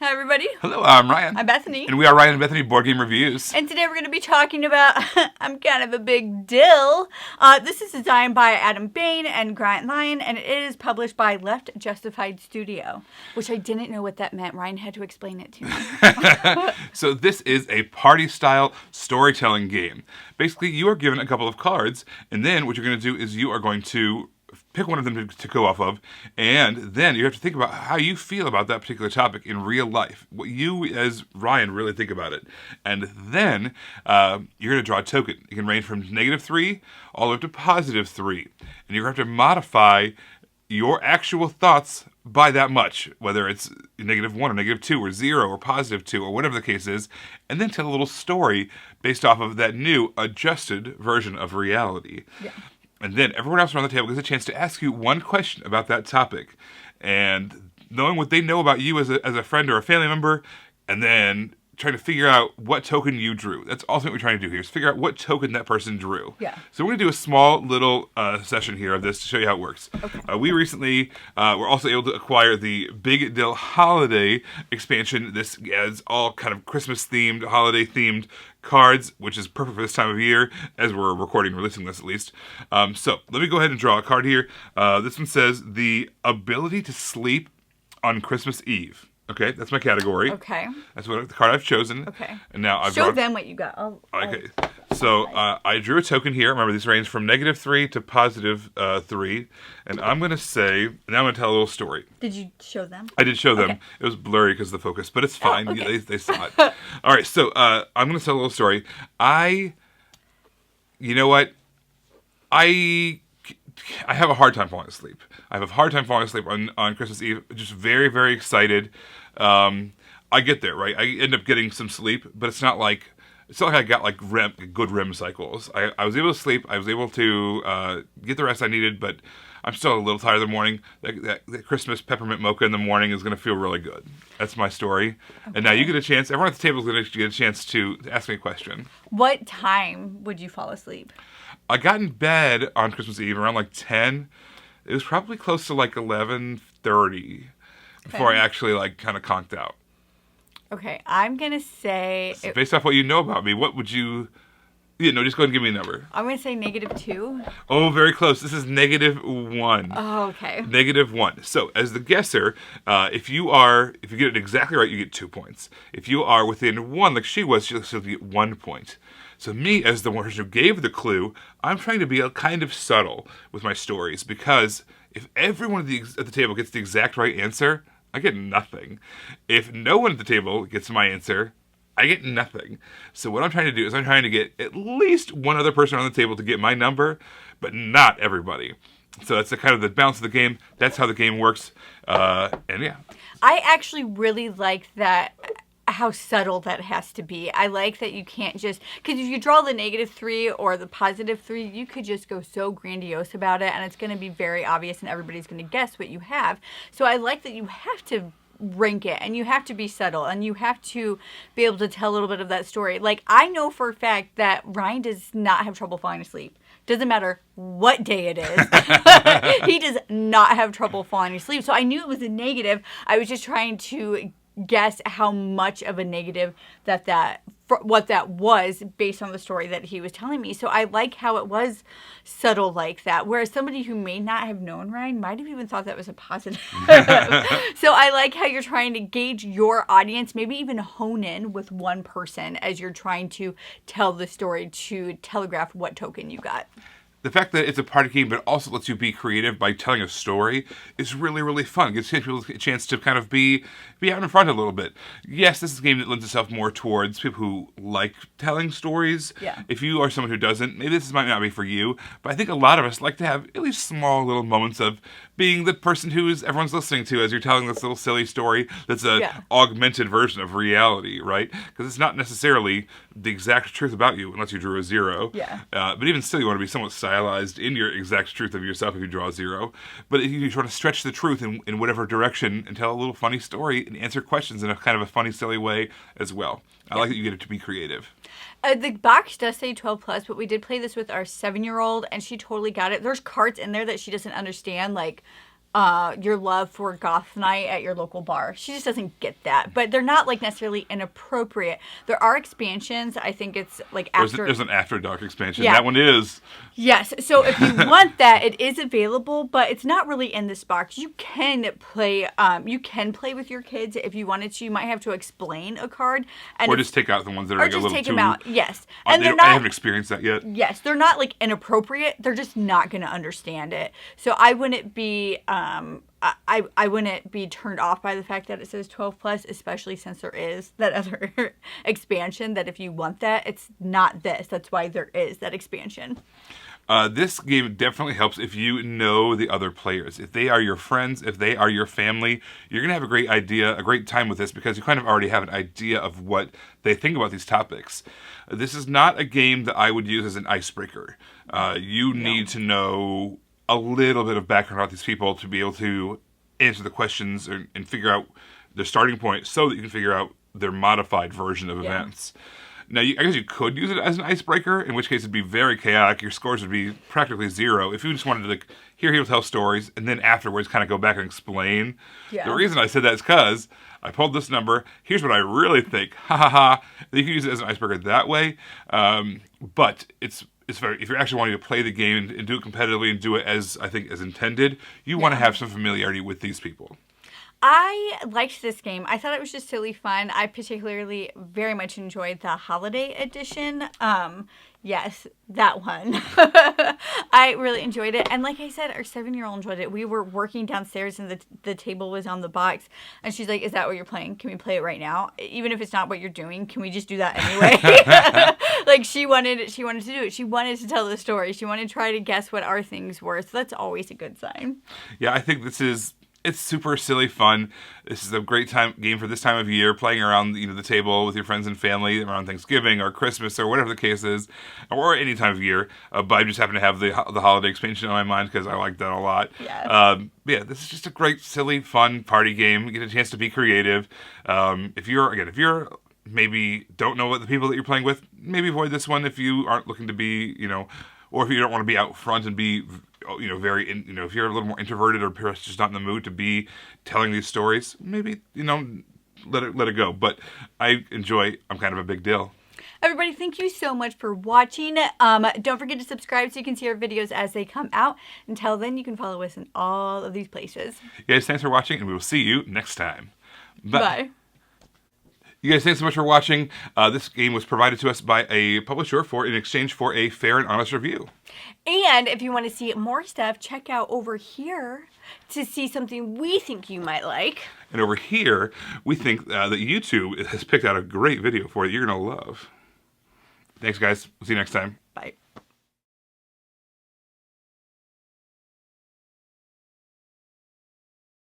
Hi, everybody. Hello, I'm Ryan. I'm Bethany. And we are Ryan and Bethany Board Game Reviews. And today we're going to be talking about I'm Kind of a Big Dill. This is designed by Adam Bain and Grant Lyon, and it is published by Left Justified Studio, which I didn't know what that meant. Ryan had to explain it to me. So this is a party-style storytelling game. Basically, you are given a couple of cards, and then what you're going to do is you are going to pick one of them to go off of, and then you have to think about how you feel about that particular topic in real life. What you, as Ryan, really think about it. And then you're going to draw a token. It can range from -3 all the way up to +3. And you're going to have to modify your actual thoughts by that much, whether it's -1 or -2 or 0 or +2 or whatever the case is, and then tell a little story based off of that new adjusted version of reality. Yeah. And then everyone else around the table gets a chance to ask you one question about that topic. And knowing what they know about you as a friend or a family member, and then trying to figure out what token you drew. That's also what we're trying to do here, is figure out what token that person drew. Yeah. So we're going to do a small little session here of this to show you how it works. Okay. We recently were also able to acquire the Big Dill Holiday expansion. This has all kind of Christmas-themed, holiday-themed cards, which is perfect for this time of year, as we're recording, releasing this at least. So let me go ahead and draw a card here. This one says, the ability to sleep on Christmas Eve. Okay, that's my category. Okay. That's what the card I've chosen. Okay. And now I've Show them what you got. Okay. So I drew a token here. Remember, these range from -3 to +3. And I'm going to say, now I'm going to tell a little story. Did you show them? I did show them. Okay. It was blurry because of the focus, but it's fine. Oh, okay. They saw it. All right, so I'm going to tell a little story. You know what? I have a hard time falling asleep. I have a hard time falling asleep on Christmas Eve. Just very, very excited. I get there, right? I end up getting some sleep, but it's not like I got like good REM cycles. I was able to sleep. I was able to get the rest I needed, but I'm still a little tired in the morning. That Christmas peppermint mocha in the morning is going to feel really good. That's my story. Okay. And now you get a chance. Everyone at the table is going to get a chance to ask me a question. What time would you fall asleep? I got in bed on Christmas Eve around like 10. It was probably close to like 11:30 before I actually like kind of conked out. Okay, I'm going to say... So based off what you know about me, what would you... Yeah, no, just go ahead and give me a number. I'm going to say -2. Oh, very close. This is -1. Oh, okay. -1. So, as the guesser, if you get it exactly right, you get 2 points. If you are within 1, like she was, she'll get 1 point. So me, as the one who gave the clue, I'm trying to be kind of subtle with my stories, because if everyone at the table gets the exact right answer, I get nothing. If no one at the table gets my answer, I get nothing. So what I'm trying to do is I'm trying to get at least one other person on the table to get my number, but not everybody. So that's kind of the balance of the game. That's how the game works. And yeah. I actually really like that, how subtle that has to be. I like that you can't just, because if you draw the -3 or the +3, you could just go so grandiose about it, and it's going to be very obvious, and everybody's going to guess what you have. So I like that you have to rank it, and you have to be subtle, and you have to be able to tell a little bit of that story. Like, I know for a fact that Ryan does not have trouble falling asleep. Doesn't matter what day it is. He does not have trouble falling asleep. So I knew it was a negative. I was just trying to guess how much of a negative what that was based on the story that he was telling me. So I like how it was subtle like that, whereas somebody who may not have known Ryan might have even thought that was a positive. So I like how you're trying to gauge your audience, maybe even hone in with one person as you're trying to tell the story to telegraph what token you got. The fact that it's a party game but also lets you be creative by telling a story is really, really fun. It gives people a chance to kind of be out in front a little bit. Yes, this is a game that lends itself more towards people who like telling stories. Yeah. If you are someone who doesn't, maybe this might not be for you, but I think a lot of us like to have at least small little moments of being the person who everyone's listening to as you're telling this little silly story that's a augmented version of reality, right? Because it's not necessarily the exact truth about you unless you drew a 0. Yeah. But even still, you want to be somewhat stylized in your exact truth of yourself if you draw a 0. But if you try to stretch the truth in whatever direction and tell a little funny story and answer questions in a kind of a funny, silly way as well. I like that you get it to be creative. The box does say 12 plus, but we did play this with our 7-year-old, and she totally got it. There's cards in there that she doesn't understand, like your love for goth night at your local bar. She just doesn't get that. But they're not like necessarily inappropriate. There are expansions. I think it's like after. There's an After Dark expansion. Yeah. That one is. Yes. So if you want that, it is available, but it's not really in this box. You can play. You can play with your kids if you wanted to. You might have to explain a card, or just take out the ones that are or like a just little take too. them out. Yes, And they're not. I haven't experienced that yet. Yes, they're not like inappropriate. They're just not going to understand it. So I wouldn't be. I wouldn't be turned off by the fact that it says 12 plus, especially since there is that other expansion that if you want that, it's not this. That's why there is that expansion. This game definitely helps if you know the other players. If they are your friends, if they are your family, you're going to have a great idea, a great time with this because you kind of already have an idea of what they think about these topics. This is not a game that I would use as an icebreaker. You need to know a little bit of background about these people to be able to answer the questions and figure out their starting point so that you can figure out their modified version of events. Now, I guess you could use it as an icebreaker, in which case it'd be very chaotic. Your scores would be practically zero. If you just wanted to hear people tell stories and then afterwards kind of go back and explain. Yeah. The reason I said that is because I pulled this number. Here's what I really think. Ha ha ha. You can use it as an icebreaker that way. But it's very, if you're actually wanting to play the game and do it competitively and do it as, I think, as intended, you want to have some familiarity with these people. I liked this game. I thought it was just silly fun. I particularly very much enjoyed the holiday edition. Yes, that one. I really enjoyed it. And like I said, our 7-year-old enjoyed it. We were working downstairs and the table was on the box. And she's like, is that what you're playing? Can we play it right now? Even if it's not what you're doing, can we just do that anyway? Like she wanted to do it. She wanted to tell the story. She wanted to try to guess what our things were. So that's always a good sign. Yeah, I think it's super silly fun. This is a great game for this time of year, playing around the table with your friends and family around Thanksgiving or Christmas or whatever the case is, or any time of year. But I just happen to have the holiday expansion on my mind because I like that a lot. Yeah. Yeah, this is just a great, silly, fun party game. You get a chance to be creative. If you're maybe don't know what the people that you're playing with, maybe avoid this one if you aren't looking to be, or if you don't want to be out front and be, very, if you're a little more introverted or perhaps just not in the mood to be telling these stories, maybe, let it go. But I'm kind of a Big Dill. Everybody, thank you so much for watching. Don't forget to subscribe so you can see our videos as they come out. Until then, you can follow us in all of these places. You guys, thanks for watching, and we will see you next time. Bye. You guys, thanks so much for watching. This game was provided to us by a publisher in exchange for a fair and honest review. And if you want to see more stuff, check out over here to see something we think you might like. And over here, we think that YouTube has picked out a great video for you you're going to love. Thanks, guys. We'll see you next time.